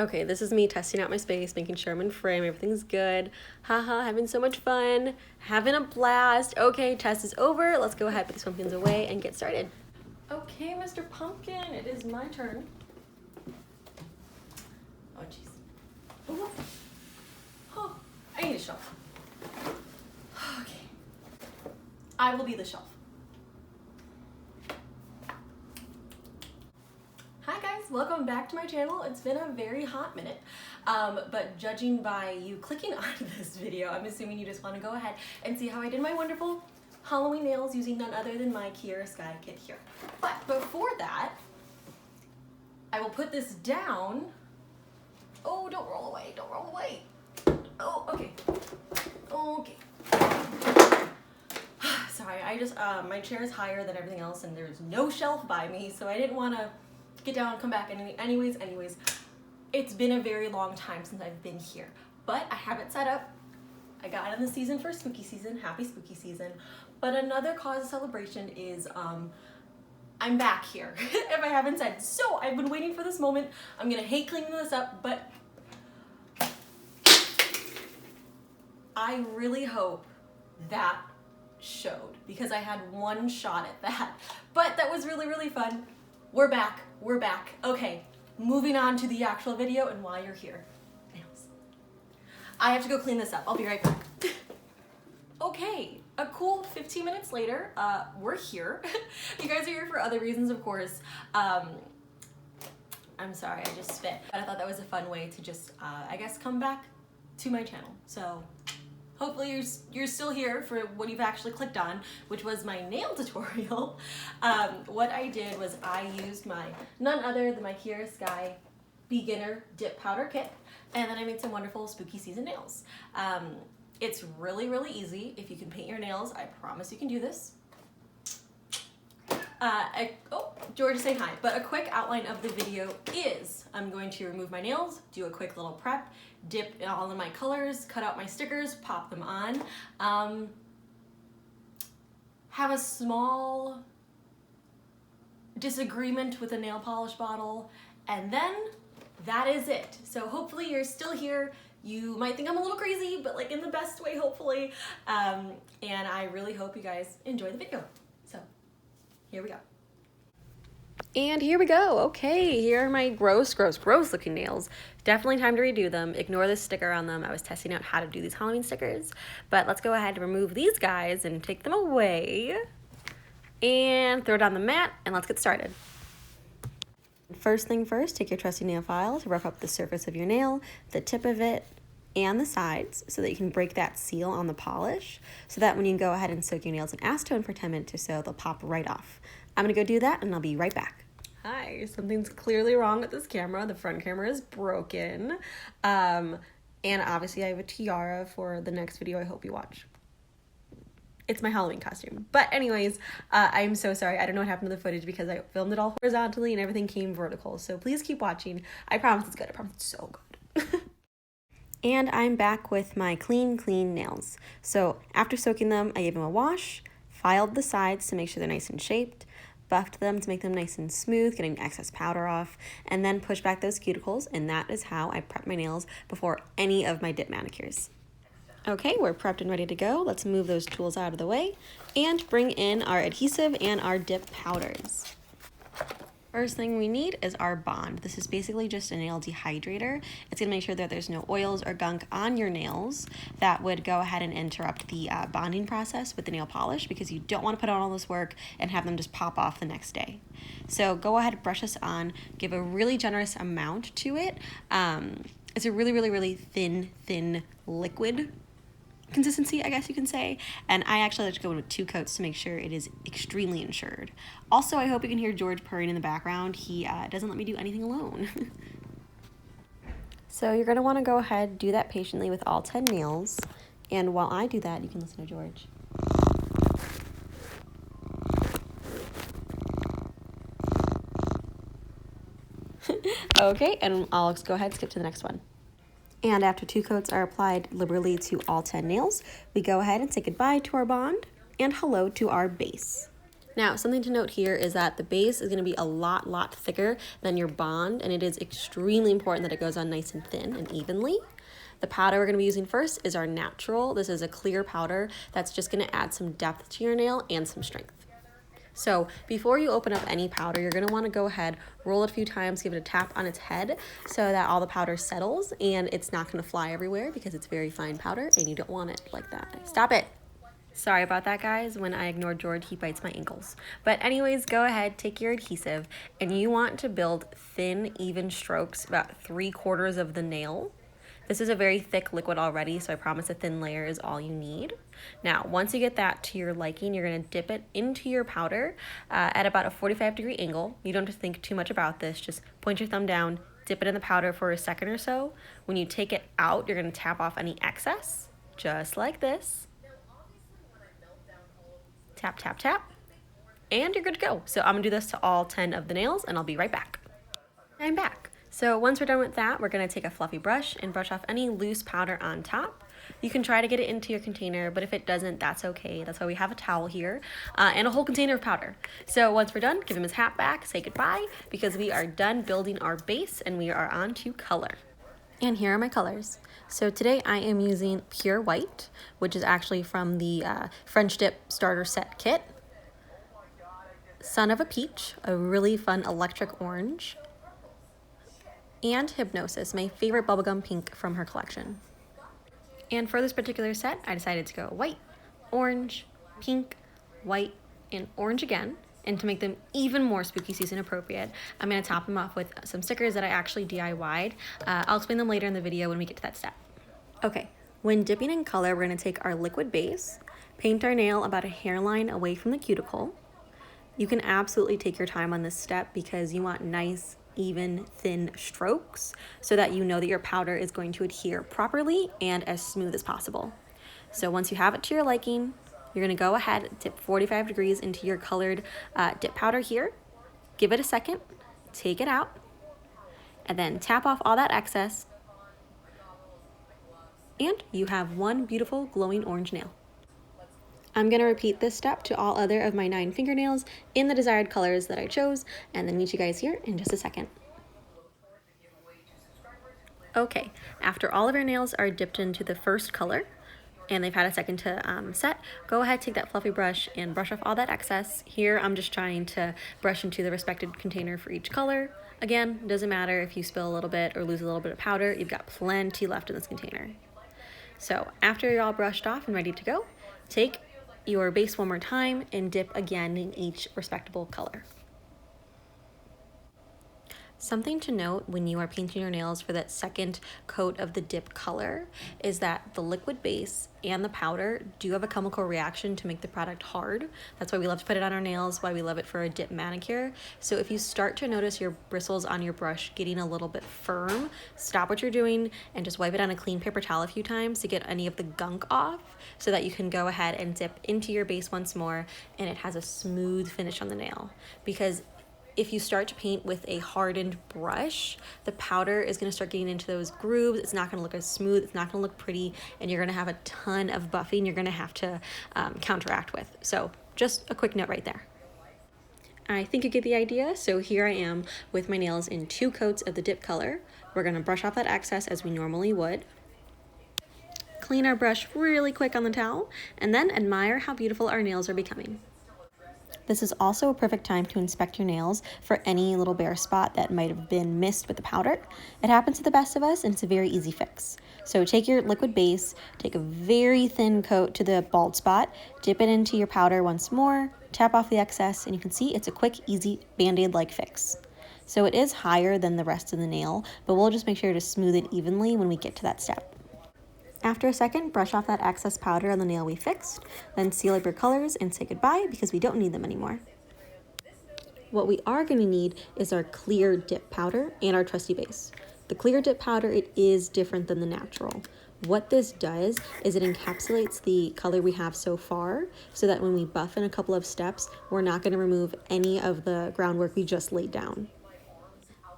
Okay, this is me testing out my space, making sure I'm in frame, everything's good. Haha, having so much fun, having a blast. Okay, test is over. Let's go ahead, put these pumpkins away and get started. Okay, Mr. Pumpkin, it is my turn. Oh, jeez. Oh, I need a shelf. Okay. I will be the shelf. Hi guys, welcome back to my channel. It's been a very hot minute, but judging by you clicking onto this video, I'm assuming you just want to go ahead and see how I did my wonderful Halloween nails using none other than my Kiera Sky kit here. But before that, I will put this down. Oh, don't roll away, don't roll away. Oh, okay. Okay. Sorry, I just, my chair is higher than everything else and there's no shelf by me, so I didn't want to get down and come back. Anyways, it's been a very long time since I've been here, but I have it set up. I got in the season for spooky season. Happy spooky season. But another cause of celebration is I'm back here, if I haven't said. So I've been waiting for this moment. I'm gonna hate cleaning this up, but I really hope that showed, because I had one shot at that, but that was really, really fun. We're back. Okay, moving on to the actual video and why you're here. Nails. I have to go clean this up. I'll be right back. Okay, a cool 15 minutes later, we're here. You guys are here for other reasons, of course. I'm sorry, I just spit. But I thought that was a fun way to just, I guess, come back to my channel. So hopefully you're still here for what you've actually clicked on, which was my nail tutorial. What I did was I used none other than my Kiera Sky beginner dip powder kit, and then I made some wonderful spooky season nails. It's really, really easy. If you can paint your nails, I promise you can do this. Oh, George is saying hi, but a quick outline of the video is I'm going to remove my nails, do a quick little prep, dip all of my colors, cut out my stickers, pop them on, have a small disagreement with a nail polish bottle, and then that is it. So hopefully you're still here. You might think I'm a little crazy, but like in the best way, hopefully. And I really hope you guys enjoy the video. So here we go. And here we go. Okay, here are my gross looking nails. Definitely time to redo them. Ignore this sticker on them. I was testing out how to do these Halloween stickers. But let's go ahead and remove these guys and take them away. And throw it on the mat and let's get started. First thing first, take your trusty nail file to rough up the surface of your nail, the tip of it, and the sides, so that you can break that seal on the polish, so that when you go ahead and soak your nails in acetone for 10 minutes or so, they'll pop right off. I'm gonna go do that and I'll be right back. Hi, something's clearly wrong with this camera. The front camera is broken. And obviously I have a tiara for the next video I hope you watch. It's my Halloween costume. But anyways, I'm so sorry. I don't know what happened to the footage because I filmed it all horizontally and everything came vertical. So please keep watching. I promise it's good. I promise it's so good. And I'm back with my clean nails. So after soaking them, I gave them a wash, filed the sides to make sure they're nice and shaped, buffed them to make them nice and smooth, getting excess powder off, and then pushed back those cuticles, and that is how I prep my nails before any of my dip manicures. Okay, we're prepped and ready to go. Let's move those tools out of the way and bring in our adhesive and our dip powders. First thing we need is our bond. This is basically just a nail dehydrator. It's gonna make sure that there's no oils or gunk on your nails that would go ahead and interrupt the bonding process with the nail polish, because you don't wanna put on all this work and have them just pop off the next day. So go ahead and brush this on, give a really generous amount to it. It's a really thin liquid consistency, I guess you can say, and I actually like to go with 2 coats to make sure it is extremely ensured. Also, I hope you can hear George purring in the background. He doesn't let me do anything alone. So you're going to want to go ahead, do that patiently with all 10 nails, and while I do that, you can listen to George. Okay, and I'll go ahead and skip to the next one. And after 2 coats are applied liberally to all 10 nails, we go ahead and say goodbye to our bond and hello to our base. Now, something to note here is that the base is going to be a lot thicker than your bond, and it is extremely important that it goes on nice and thin and evenly. The powder we're going to be using first is our natural. This is a clear powder that's just going to add some depth to your nail and some strength. So before you open up any powder, you're going to want to go ahead, roll it a few times, give it a tap on its head so that all the powder settles and it's not going to fly everywhere because it's very fine powder and you don't want it like that. Stop it. Sorry about that, guys. When I ignored George, he bites my ankles. But anyways, go ahead, take your adhesive, and you want to build thin, even strokes about 3/4 of the nail. This is a very thick liquid already, so I promise a thin layer is all you need. Now, once you get that to your liking, you're going to dip it into your powder at about a 45-degree angle. You don't have to think too much about this. Just point your thumb down, dip it in the powder for a second or so. When you take it out, you're going to tap off any excess, just like this. Tap, tap, tap, and you're good to go. So I'm gonna do this to all 10 of the nails and I'll be right back. I'm back. So once we're done with that, we're gonna take a fluffy brush and brush off any loose powder on top. You can try to get it into your container, but if it doesn't, that's okay. That's why we have a towel here and a whole container of powder. So once we're done, give him his hat back, say goodbye, because we are done building our base and we are on to color. And here are my colors. So today I am using Pure White, which is actually from the French Dip Starter Set Kit. Son of a Peach, a really fun electric orange. And Hypnosis, my favorite bubblegum pink from her collection. And for this particular set, I decided to go white, orange, pink, white, and orange again. And to make them even more spooky season appropriate, I'm going to top them off with some stickers that I actually DIY'd. I'll explain them later in the video when we get to that step. Okay, when dipping in color, we're going to take our liquid base, paint our nail about a hairline away from the cuticle. You can absolutely take your time on this step because you want nice, even, thin strokes so that you know that your powder is going to adhere properly and as smooth as possible. So once you have it to your liking, you're going to go ahead, dip 45 degrees into your colored dip powder here. Give it a second, take it out, and then tap off all that excess. And you have one beautiful glowing orange nail. I'm going to repeat this step to all other of my 9 fingernails in the desired colors that I chose, and then meet you guys here in just a second. Okay, after all of your nails are dipped into the first color, and they've had a second to set, go ahead, take that fluffy brush and brush off all that excess. Here, I'm just trying to brush into the respective container for each color. Again, doesn't matter if you spill a little bit or lose a little bit of powder, you've got plenty left in this container. So after you're all brushed off and ready to go, take your base one more time and dip again in each respectable color. Something to note when you are painting your nails for that second coat of the dip color is that the liquid base and the powder do have a chemical reaction to make the product hard. That's why we love to put it on our nails, why we love it for a dip manicure. So if you start to notice your bristles on your brush getting a little bit firm, stop what you're doing and just wipe it on a clean paper towel a few times to get any of the gunk off so that you can go ahead and dip into your base once more and it has a smooth finish on the nail. Because if you start to paint with a hardened brush, the powder is going to start getting into those grooves. It's not going to look as smooth. It's not going to look pretty. And you're going to have a ton of buffing you're going to have to counteract with. So just a quick note right there. I think you get the idea. So here I am with my nails in 2 coats of the dip color. We're going to brush off that excess as we normally would. Clean our brush really quick on the towel. And then admire how beautiful our nails are becoming. This is also a perfect time to inspect your nails for any little bare spot that might have been missed with the powder. It happens to the best of us and it's a very easy fix. So take your liquid base, take a very thin coat to the bald spot, dip it into your powder once more, tap off the excess, and you can see it's a quick, easy Band-Aid-like fix. So it is higher than the rest of the nail, but we'll just make sure to smooth it evenly when we get to that step. After a second, brush off that excess powder on the nail we fixed, then seal up your colors and say goodbye because we don't need them anymore. What we are going to need is our clear dip powder and our trusty base. The clear dip powder, it is different than the natural. What this does is it encapsulates the color we have so far so that when we buff in a couple of steps, we're not going to remove any of the groundwork we just laid down.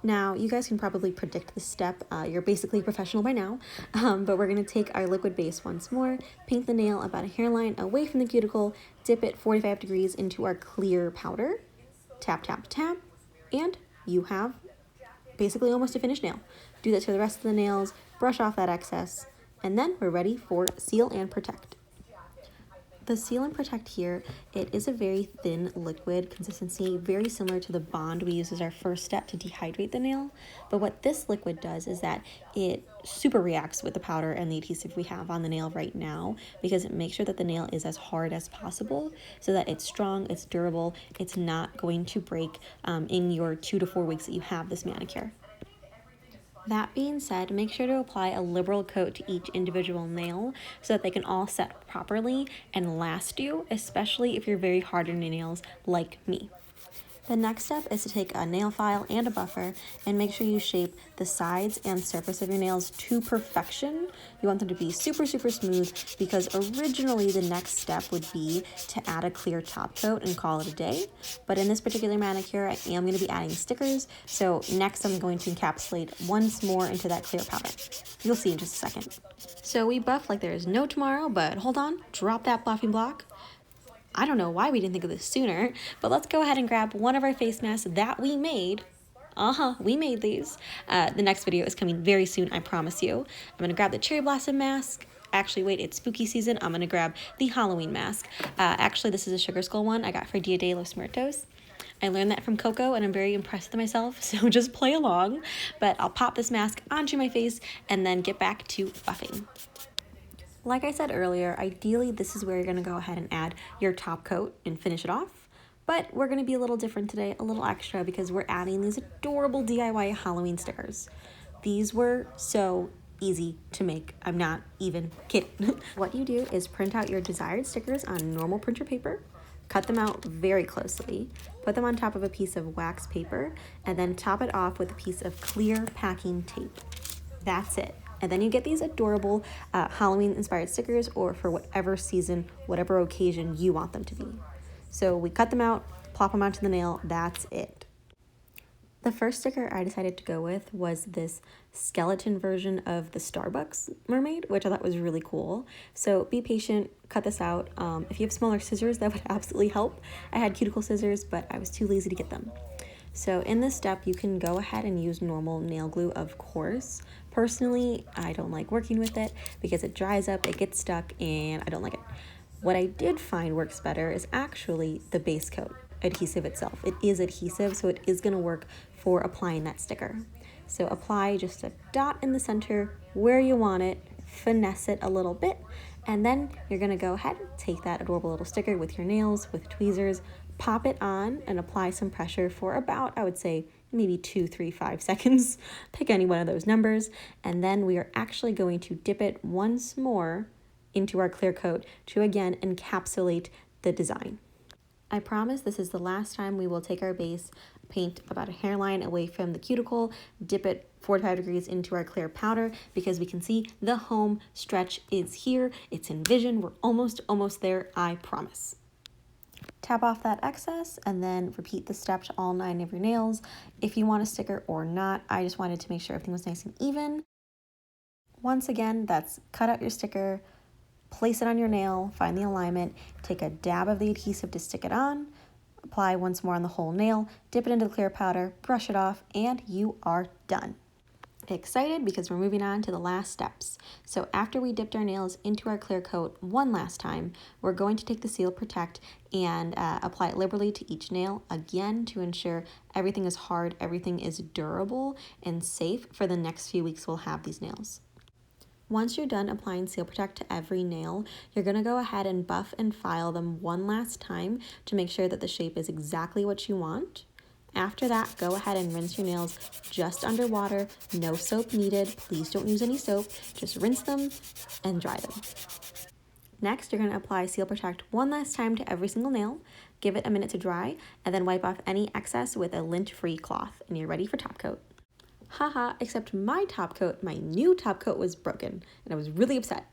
Now, you guys can probably predict this step. You're basically a professional by now, but we're going to take our liquid base once more, paint the nail about a hairline away from the cuticle, dip it 45 degrees into our clear powder, tap, tap, tap, and you have basically almost a finished nail. Do that to the rest of the nails, brush off that excess, and then we're ready for seal and protect. The seal and protect here, it is a very thin liquid consistency, very similar to the bond we use as our first step to dehydrate the nail. But what this liquid does is that it super reacts with the powder and the adhesive we have on the nail right now, because it makes sure that the nail is as hard as possible so that it's strong, it's durable, it's not going to break in your 2 to 4 weeks that you have this manicure. That being said, make sure to apply a liberal coat to each individual nail so that they can all set properly and last you, especially if you're very hard on your nails like me. The next step is to take a nail file and a buffer and make sure you shape the sides and surface of your nails to perfection. You want them to be super, super smooth because originally the next step would be to add a clear top coat and call it a day. But in this particular manicure, I am going to be adding stickers. So next I'm going to encapsulate once more into that clear powder. You'll see in just a second. So we buff like there is no tomorrow, but hold on, drop that buffing block. I don't know why we didn't think of this sooner, but let's go ahead and grab one of our face masks that we made. We made these. The next video is coming very soon, I promise you. I'm gonna grab the cherry blossom mask. Actually, wait, it's spooky season. I'm gonna grab the Halloween mask. Actually, this is a sugar skull one I got for Dia de los Muertos. I learned that from Coco and I'm very impressed with myself, so just play along. But I'll pop this mask onto my face and then get back to buffing. Like I said earlier, ideally this is where you're going to go ahead and add your top coat and finish it off. But we're going to be a little different today, a little extra, because we're adding these adorable DIY Halloween stickers. These were so easy to make. I'm not even kidding. What you do is print out your desired stickers on normal printer paper, cut them out very closely, put them on top of a piece of wax paper, and then top it off with a piece of clear packing tape. That's it. And then you get these adorable Halloween-inspired stickers, or for whatever season, whatever occasion you want them to be. So we cut them out, plop them onto the nail, that's it. The first sticker I decided to go with was this skeleton version of the Starbucks mermaid, which I thought was really cool. So be patient, cut this out. If you have smaller scissors, that would absolutely help. I had cuticle scissors, but I was too lazy to get them. So in this step, you can go ahead and use normal nail glue, of course. Personally, I don't like working with it because it dries up, it gets stuck, and I don't like it. What I did find works better is actually the base coat adhesive itself. It is adhesive, so it is going to work for applying that sticker. So apply just a dot in the center where you want it, finesse it a little bit, and then you're going to go ahead, take that adorable little sticker with your nails, with tweezers, pop it on and apply some pressure for about, I would say, maybe 2, 3, 5 seconds. Pick any one of those numbers. And then we are actually going to dip it once more into our clear coat to again encapsulate the design. I promise this is the last time we will take our base, paint about a hairline away from the cuticle, dip it 45 degrees into our clear powder, because we can see the home stretch is here. It's in vision. We're almost there, I promise. Tap off that excess and then repeat the step to all 9 of your nails. If you want a sticker or not, I just wanted to make sure everything was nice and even. Once again, that's cut out your sticker, place it on your nail, find the alignment, take a dab of the adhesive to stick it on, apply once more on the whole nail, dip it into the clear powder, brush it off, and you are done. Excited because we're moving on to the last steps. So after we dipped our nails into our clear coat one last time, we're going to take the Seal Protect and apply it liberally to each nail, again to ensure everything is hard, everything is durable and safe for the next few weeks we'll have these nails. Once you're done applying Seal Protect to every nail, you're going to go ahead and buff and file them one last time to make sure that the shape is exactly what you want. After that, go ahead and rinse your nails just under water. No soap needed. Please don't use any soap. Just rinse them and dry them. Next, you're going to apply Seal Protect one last time to every single nail. Give it a minute to dry, and then wipe off any excess with a lint-free cloth, and you're ready for top coat. Haha, except my top coat, my new top coat, was broken, and I was really upset.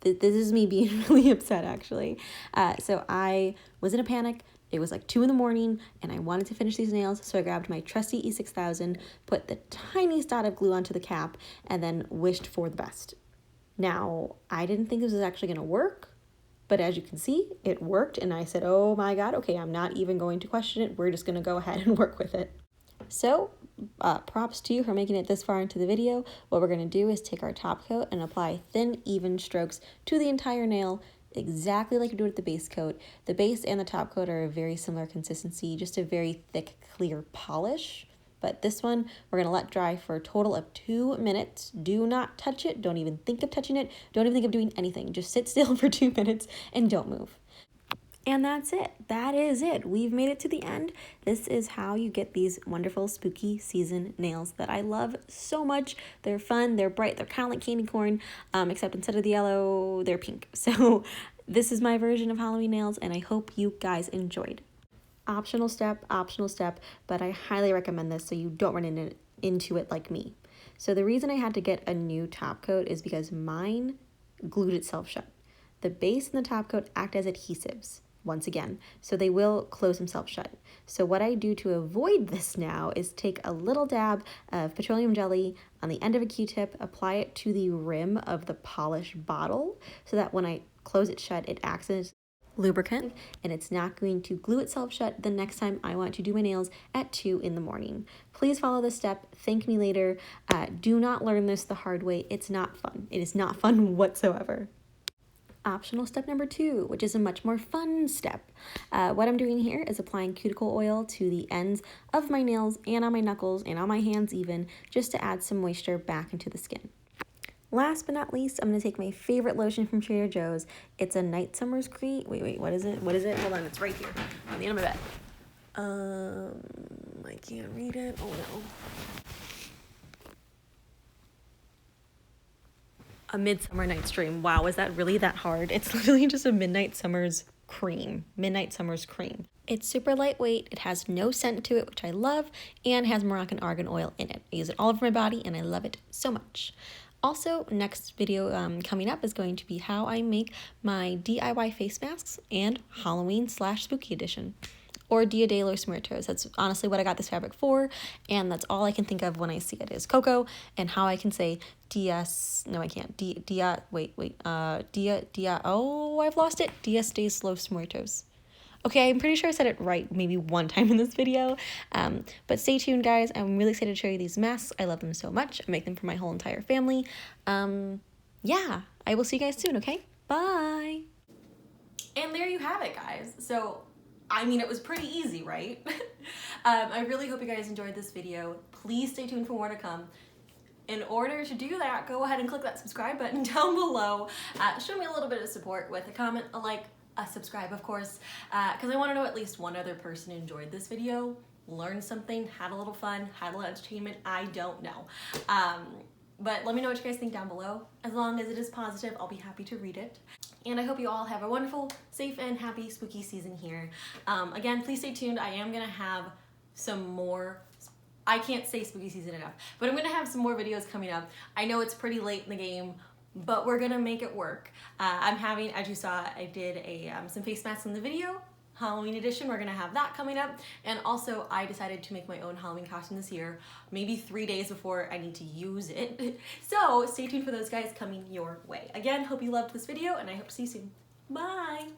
This is me being really upset, actually. So I was in a panic. It was like 2 in the morning and I wanted to finish these nails. So I grabbed my trusty E6000, put the tiniest dot of glue onto the cap, and then wished for the best. Now, I didn't think this was actually going to work, but as you can see, it worked. And I said, oh my God, okay, I'm not even going to question it. We're just going to go ahead and work with it. So props to you for making it this far into the video. What we're going to do is take our top coat and apply thin, even strokes to the entire nail, exactly like we do with the base coat. The base and the top coat are a very similar consistency, just a very thick, clear polish. But this one, we're gonna let dry for a total of 2 minutes. Do not touch it. Don't even think of touching it. Don't even think of doing anything. Just sit still for 2 minutes and don't move. And that's it. That is it. We've made it to the end. This is how you get these wonderful spooky season nails that I love so much. They're fun, they're bright, they're kind of like candy corn, except instead of the yellow, they're pink. So this is my version of Halloween nails, and I hope you guys enjoyed. Optional step, but I highly recommend this so you don't run into it like me. So the reason I had to get a new top coat is because mine glued itself shut. The base and the top coat act as adhesives, once again, so they will close themselves shut. So what I do to avoid this now is take a little dab of petroleum jelly on the end of a Q-tip, apply it to the rim of the polish bottle so that when I close it shut, it acts as lubricant, and it's not going to glue itself shut the next time I want to do my nails at 2 in the morning. Please follow this step. Thank me later. Do not learn this the hard way. It's not fun. It is not fun whatsoever. Optional step number 2, which is a much more fun step. What I'm doing here is applying cuticle oil to the ends of my nails and on my knuckles and on my hands even, just to add some moisture back into the skin. Last but not least, I'm going to take my favorite lotion from Trader Joe's. It's a Night Summer's Cream. Wait, what is it? Hold on, it's right here on the end of my bed. I can't read it. Oh no. A Midsummer Night's Dream. Wow, is that really that hard? It's literally just a Midnight Summer's Cream. It's super lightweight, it has no scent to it, which I love, and has Moroccan argan oil in it. I use it all over my body and I love it so much. Also, next video coming up is going to be how I make my DIY face masks and Halloween/Spooky Edition, or Dia de los Muertos. That's honestly what I got this fabric for, and that's all I can think of when I see it is Coco, and how I can say Dias, no I can't, Dia, oh, I've lost it, Dias de los Muertos. Okay, I'm pretty sure I said it right maybe one time in this video, but stay tuned, guys. I'm really excited to show you these masks. I love them so much. I make them for my whole entire family. Yeah, I will see you guys soon, okay? Bye! And there you have it, guys. So, I mean, it was pretty easy, right? I really hope you guys enjoyed this video. Please stay tuned for more to come. In order to do that, go ahead and click that subscribe button down below. Show me a little bit of support with a comment, a like, a subscribe, of course, because I want to know at least one other person enjoyed this video, learned something, had a little fun, had a little entertainment. I don't know. But let me know what you guys think down below. As long as it is positive, I'll be happy to read it. And I hope you all have a wonderful, safe, and happy spooky season here. Again, please stay tuned. I am going to have some more, I can't say spooky season enough, but I'm going to have some more videos coming up. I know it's pretty late in the game, but we're going to make it work. I'm having, as you saw, I did some face masks in the video. Halloween edition, we're gonna have that coming up. And also I decided to make my own Halloween costume this year, maybe 3 days before I need to use it. So stay tuned for those guys coming your way. Again, hope you loved this video and I hope to see you soon. Bye.